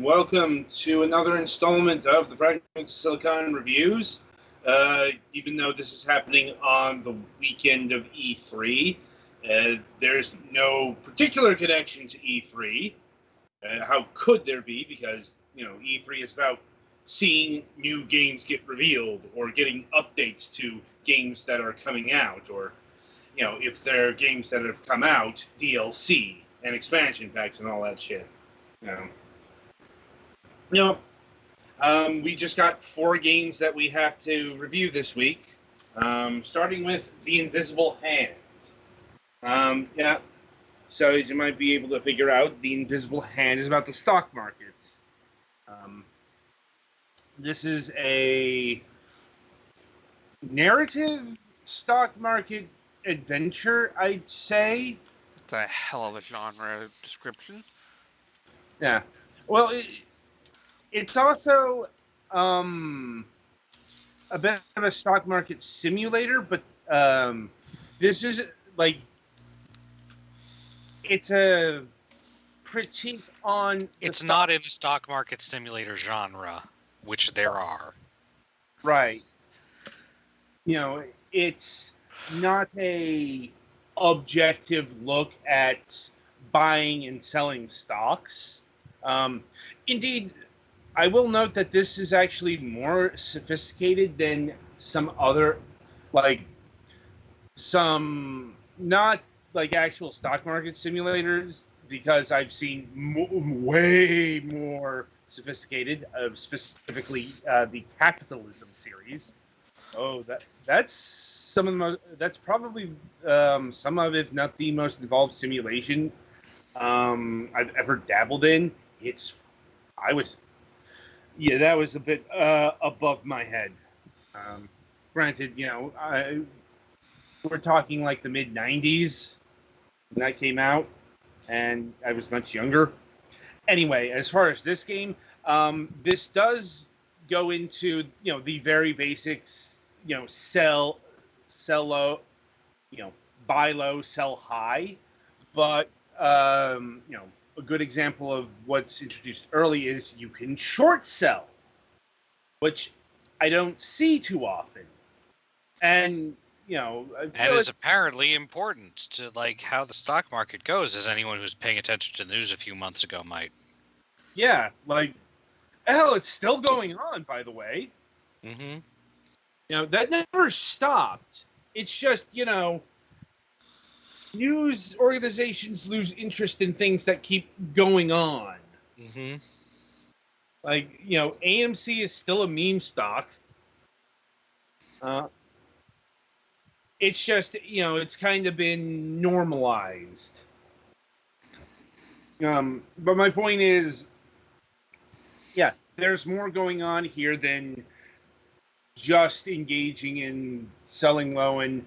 welcome to another installment of the Fragments Silicon Reviews. Even though this is happening on the weekend of E3, there's no particular connection to E3. How could there be? Because, E3 is about seeing new games get revealed or getting updates to games that are coming out, or, if there are games that have come out, DLC and expansion packs and all that shit. We just got 4 games that we have to review this week, starting with The Invisible Hand. So as you might be able to figure out, The Invisible Hand is about the stock markets. This is a narrative stock market adventure, I'd say. It's a hell of a genre description. Yeah. Well, it's also a bit of a stock market simulator, but this is it's a critique on. It's not in the stock market simulator genre, which there are. Right. It's not a objective look at buying and selling stocks. Indeed, I will note that this is actually more sophisticated than some other, not actual stock market simulators, because I've seen way more sophisticated, specifically the Capitalism series. Oh, that's some of the most. That's probably some of, if not the most involved simulation I've ever dabbled in. That was a bit above my head. Granted, we're talking like the mid '90s when that came out, and I was much younger. Anyway, as far as this game, this does go into the very basics. Sell low, buy low, sell high. But a good example of what's introduced early is you can short sell, which I don't see too often. And that is apparently important to how the stock market goes, as anyone who's paying attention to the news a few months ago might. Yeah, hell, it's still going on, by the way. Mm-hmm. That never stopped. It's just, news organizations lose interest in things that keep going on. Mm-hmm. AMC is still a meme stock. It's just, it's kind of been normalized. But my point is, yeah, there's more going on here than just engaging in selling low and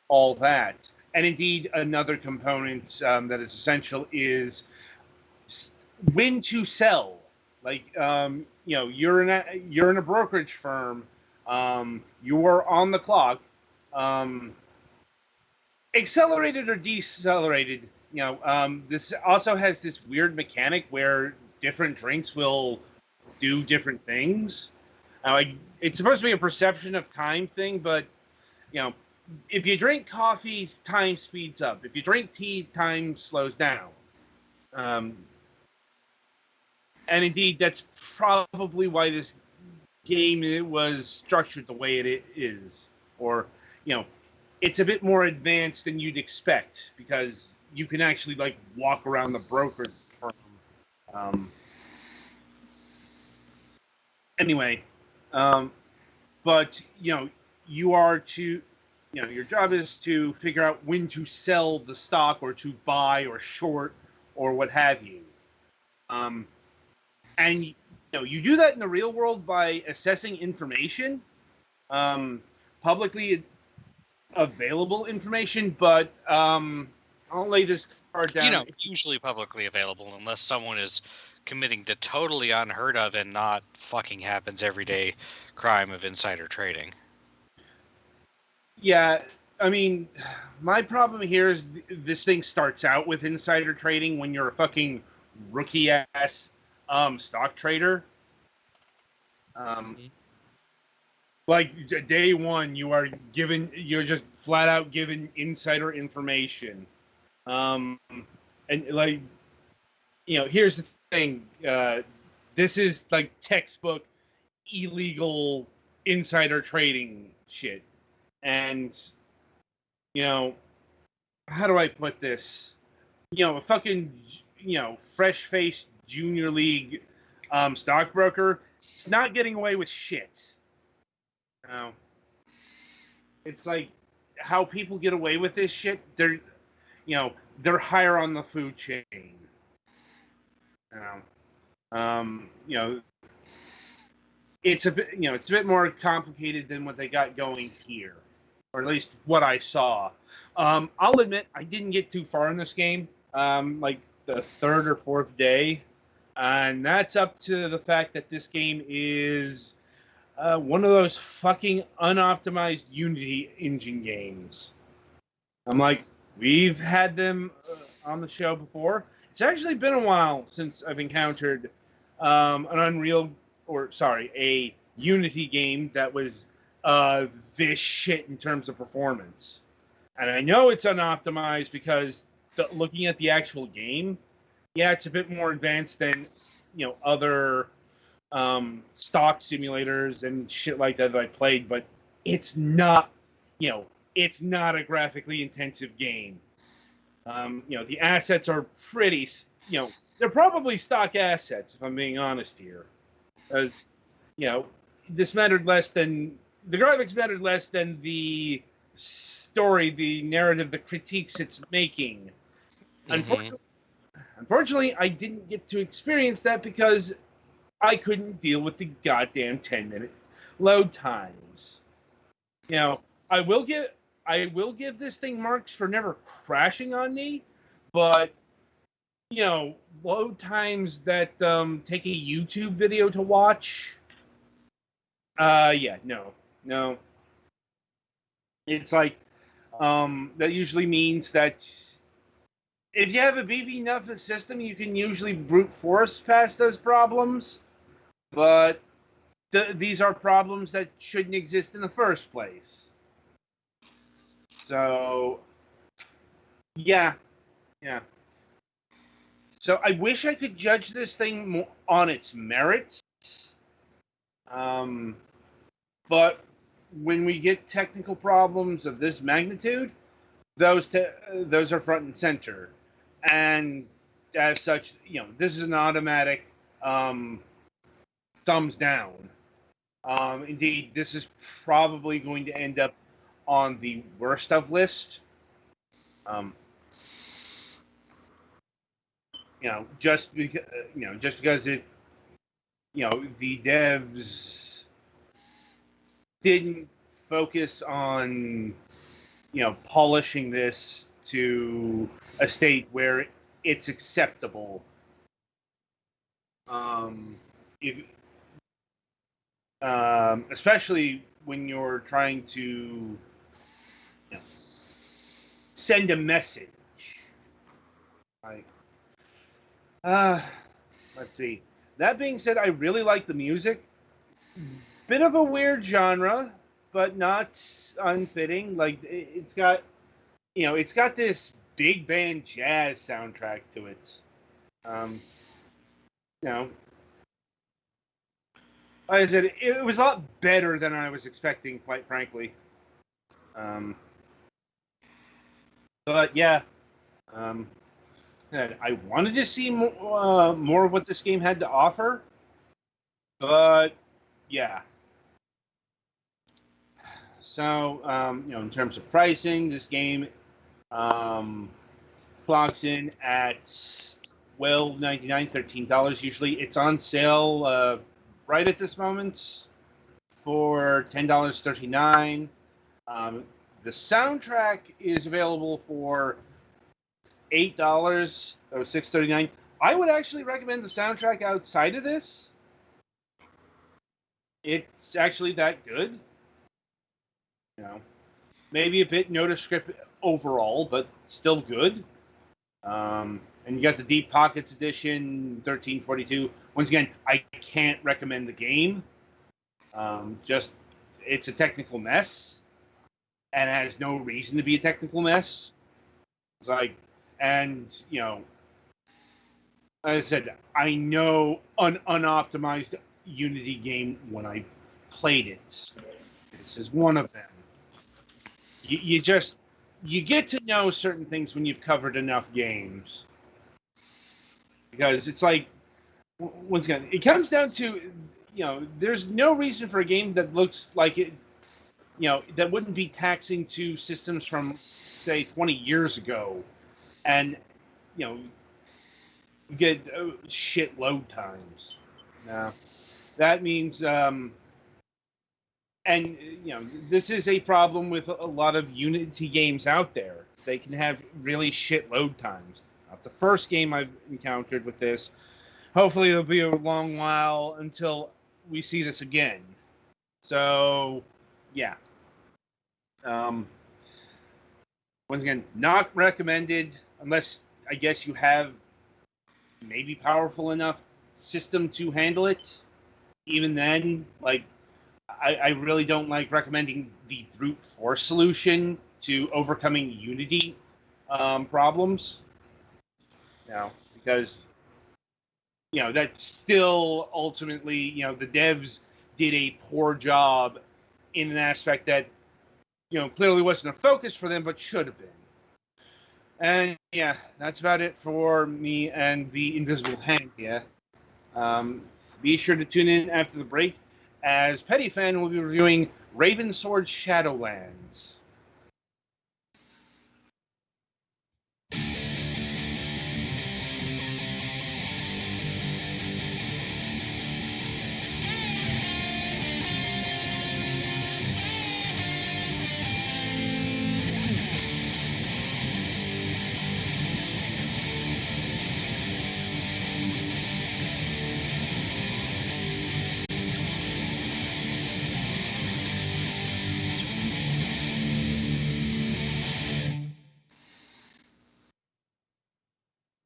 all that. And indeed, another component that is essential is when to sell. You're in a brokerage firm. You are on the clock. Accelerated or decelerated. This also has this weird mechanic where different drinks will do different things. It's supposed to be a perception of time thing, but if you drink coffee, time speeds up. If you drink tea, time slows down. And indeed, that's probably why this game was structured the way it is. Or, it's a bit more advanced than you'd expect, because you can actually walk around the brokerage firm. Anyway, but you are to, your job is to figure out when to sell the stock or to buy or short or what have you. And you do that in the real world by assessing information, publicly available information. But I'll lay this card down. Usually publicly available, unless someone is committing the totally unheard of and not fucking happens every day crime of insider trading. Yeah, I mean, my problem here is this thing starts out with insider trading when you're a fucking rookie ass stock trader. Like day one, you're just flat out given insider information. And like, here's the thing. This is like textbook illegal insider trading shit. And, how do I put this? A fucking, fresh-faced junior league stockbroker, it's not getting away with shit. It's like how people get away with this shit. They're higher on the food chain. It's a bit more complicated than what they got going here, or at least what I saw. I'll admit I didn't get too far in this game, like the third or fourth day, and that's up to the fact that this game is one of those fucking unoptimized Unity engine games. I'm like, we've had them on the show before. It's actually been a while since I've encountered a Unity game that was this shit in terms of performance. And I know it's unoptimized because looking at the actual game, yeah, it's a bit more advanced than other stock simulators and shit like that I played, but it's not a graphically intensive game. The assets are pretty, they're probably stock assets, if I'm being honest here. As this mattered less than the graphics mattered less than the story, the narrative, the critiques it's making. Mm-hmm. Unfortunately, I didn't get to experience that because I couldn't deal with the goddamn 10-minute load times. I will give this thing marks for never crashing on me, but load times that take a YouTube video to watch. No. It's like that usually means that if you have a beefy enough system, you can usually brute force past those problems. But these are problems that shouldn't exist in the first place. So, yeah. So I wish I could judge this thing more on its merits. But when we get technical problems of this magnitude, those are front and center. And as such, this is an automatic thumbs down. Indeed, this is probably going to end up on the worst of list. Just because it, the devs didn't focus on, polishing this to a state where it's acceptable. Especially when you're trying to send a message. Like, let's see. That being said, I really like the music. Bit of a weird genre, but not unfitting. Like it's got this big band jazz soundtrack to it. Like I said, it was a lot better than I was expecting, quite frankly. But yeah, I wanted to see more of what this game had to offer, but yeah. So in terms of pricing, this game clocks in at $12.99, $13 usually. It's on sale right at this moment for $10.39. The soundtrack is available for $8 or $6.39. I would actually recommend the soundtrack outside of this. It's actually that good. Maybe a bit nondescript overall, but still good. And you got the Deep Pockets Edition, 1342. Once again, I can't recommend the game. Just, it's a technical mess, and it has no reason to be a technical mess. It's like, and, you know, as I said, I know an unoptimized Unity game when I played it. This is one of them. You just, you get to know certain things when you've covered enough games. Because it's like, once again, it comes down to, you know, there's no reason for a game that looks like it, you know, that wouldn't be taxing to systems from, say, 20 years ago. And, you know, you get shit load times. Now, that means, and, you know, this is a problem with a lot of Unity games out there. They can have really shit load times. Not the first game I've encountered with this. Hopefully it'll be a long while until we see this again. So, yeah. Once again, not recommended unless, I guess, you have maybe powerful enough system to handle it. Even then, like, I really don't like recommending the brute force solution to overcoming Unity problems. You know, because, you know, that's still ultimately, you know, the devs did a poor job in an aspect that, you know, clearly wasn't a focus for them, but should have been. And yeah, that's about it for me and the Invisible Hand. Yeah. Be sure to tune in after the break, as Petty Fan will be reviewing Ravensword Shadowlands.